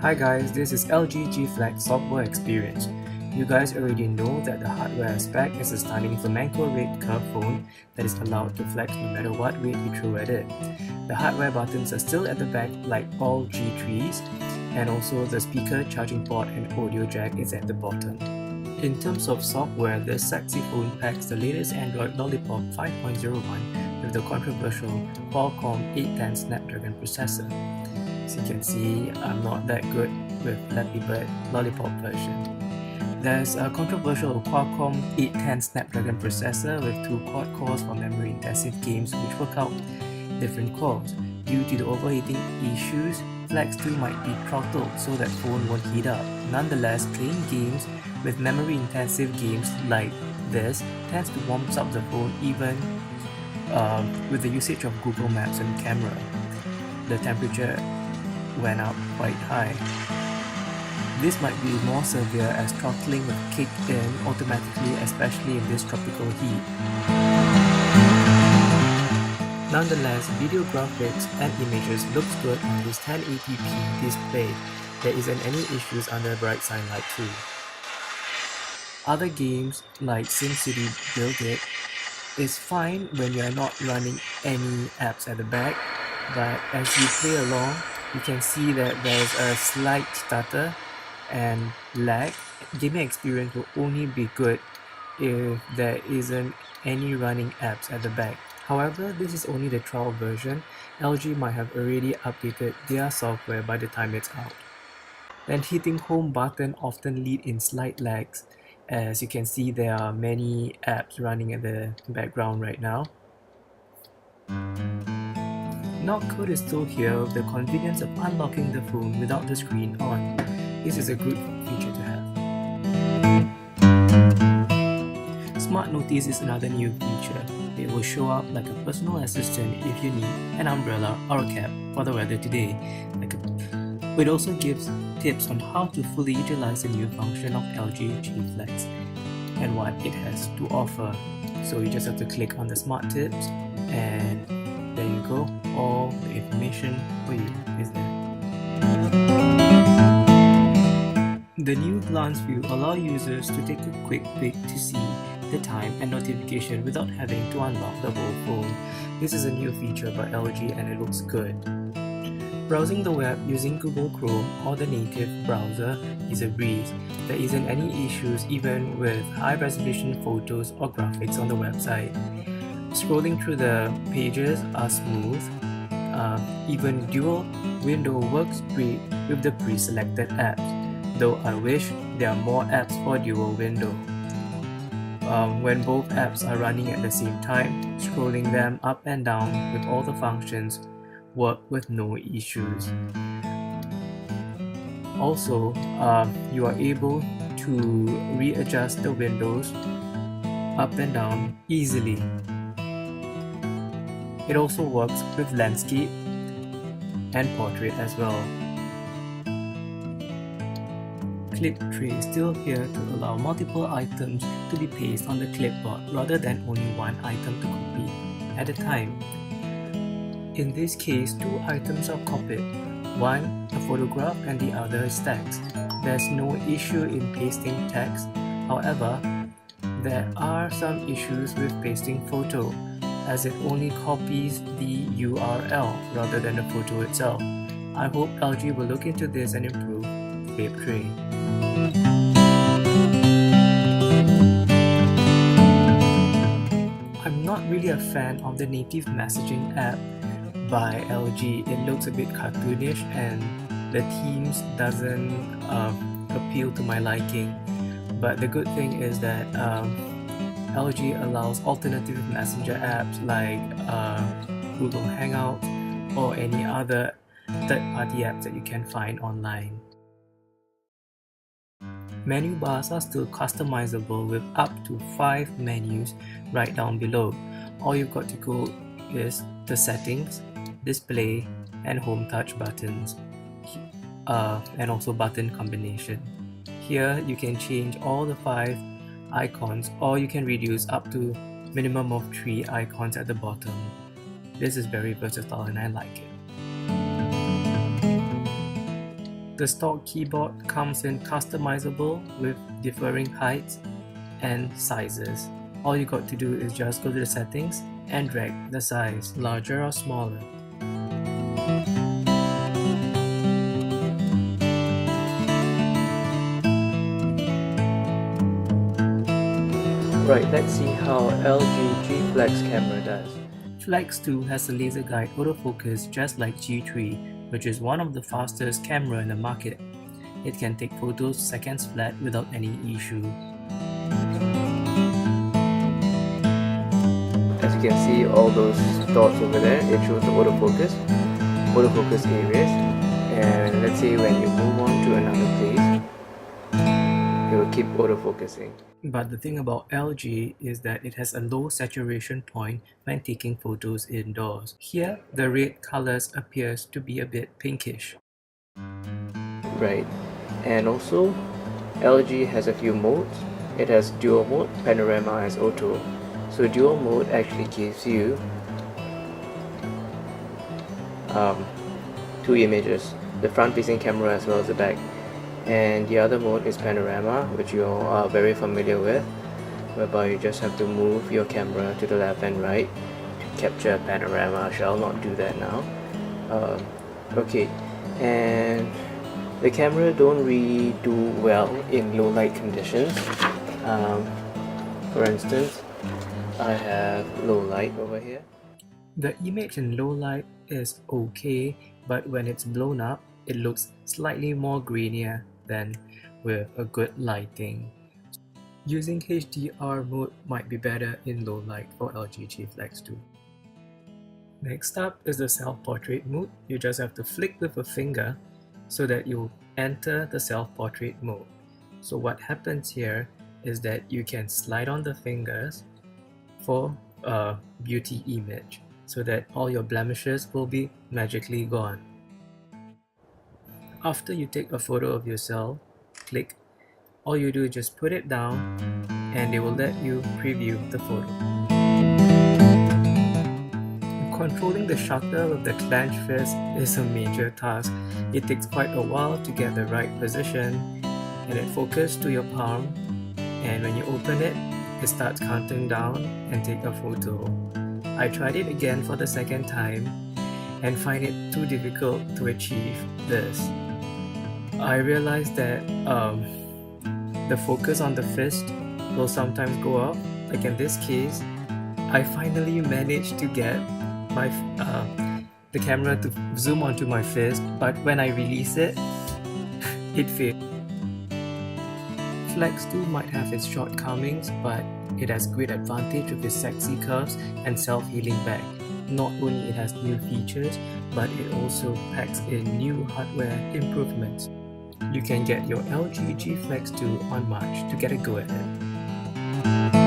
Hi guys, this is LG G Flex software experience. You guys already know that the hardware spec is a stunning flamenco red curved phone that is allowed to flex no matter what weight you throw at it. The hardware buttons are still at the back like all G3s, and also the speaker, charging port and audio jack is at the bottom. In terms of software, this sexy phone packs the latest Android Lollipop 5.01 with the controversial Qualcomm 810 Snapdragon processor. As you can see, I'm not that good with Flappy Bird Lollipop version. There's a controversial Qualcomm 810 Snapdragon processor with 2 quad cores for memory-intensive games which work out different cores. Due to the overheating issues, Flex 2 might be throttled so that phone won't heat up. Nonetheless, playing games with memory-intensive games like this tends to warm up the phone even with the usage of Google Maps and camera. The temperature went up quite high. This might be more severe as throttling will kick in automatically, especially in this tropical heat. Nonetheless, video graphics and images looks good on this 1080p display. There isn't any issues under Bright Sunlight 2. Other games like SimCity Build It is fine when you are not running any apps at the back, but as you play along, you can see that there's a slight stutter and lag. Gaming experience will only be good if there isn't any running apps at the back. However, this is only the trial version. LG might have already updated their software by the time it's out. Then hitting home button often lead in slight lags. As you can see, there are many apps running at the background right now. Knock code is still here with the convenience of unlocking the phone without the screen on. This is a good feature to have. Smart Notice is another new feature. It will show up like a personal assistant if you need an umbrella or a cap for the weather today. It also gives tips on how to fully utilize the new function of LG G Flex and what it has to offer. So you just have to click on the Smart Tips and there you go, all the information for you is there. The new glance view allows users to take a quick peek to see the time and notification without having to unlock the whole phone. This is a new feature by LG and it looks good. Browsing the web using Google Chrome or the native browser is a breeze. There isn't any issues even with high-resolution photos or graphics on the website. Scrolling through the pages are smooth. Even dual window works great with the pre-selected apps, though I wish there are more apps for dual window. When both apps are running at the same time, scrolling them up and down with all the functions work with no issues. Also, you are able to readjust the windows up and down easily. It also works with landscape and portrait as well. Clip tray is still here to allow multiple items to be placed on the clipboard rather than only one item to copy at a time. In this case, 2 items are copied, one a photograph and the other is text. There's no issue in pasting text, however, there are some issues with pasting photo, as it only copies the URL rather than the photo itself. I hope LG will look into this and improve Clip Tray. I'm not really a fan of the native messaging app by LG. It looks a bit cartoonish and the themes doesn't appeal to my liking. But the good thing is that LG allows alternative messenger apps like Google Hangouts or any other third-party apps that you can find online. Menu bars are still customizable with up to 5 menus right down below. All you've got to go is the settings, display, and home touch buttons, and also button combination. Here you can change all the 5 icons, or you can reduce up to minimum of 3 icons at the bottom. This is very versatile and I like it. The stock keyboard comes in customizable with differing heights and sizes. All you got to do is just go to the settings and drag the size, larger or smaller. Right, let's see how LG G Flex camera does. Flex 2 has a laser guide autofocus just like G3, which is one of the fastest camera in the market. It can take photos seconds flat without any issues. As you can see, all those dots over there, it shows the autofocus areas, and let's say when you move on to another place, it will keep autofocusing. But the thing about LG is that it has a low saturation point when taking photos indoors. Here, the red colors appears to be a bit pinkish. Right, and also LG has a few modes. It has dual mode, panorama as auto. So dual mode actually gives you two images, the front facing camera as well as the back. And the other mode is panorama, which you all are very familiar with, whereby you just have to move your camera to the left and right to capture panorama. I shall not do that now. Okay, and the camera don't really do well in low light conditions. For instance, I have low light over here. The image in low light is okay, but when it's blown up, it looks slightly more grainier than with a good lighting. Using HDR mode might be better in low light for LG G Flex 2. Next up is the self-portrait mode. You just have to flick with a finger so that you enter the self-portrait mode. So what happens here is that you can slide on the fingers for a beauty image so that all your blemishes will be magically gone. After you take a photo of yourself, click. All you do is just put it down and they will let you preview the photo. Controlling the shutter with the clenched fist is a major task. It takes quite a while to get the right position and it focuses to your palm, and when you open it, it starts counting down and take a photo. I tried it again for the second time and find it too difficult to achieve this. I realized that the focus on the fist will sometimes go up. Like in this case, I finally managed to get my the camera to zoom onto my fist, but when I release it, it failed. Flex 2 might have its shortcomings, but it has great advantage with its sexy curves and self-healing back. Not only it has new features, but it also packs in new hardware improvements. You can get your LG G Flex 2 on March to get a go at it.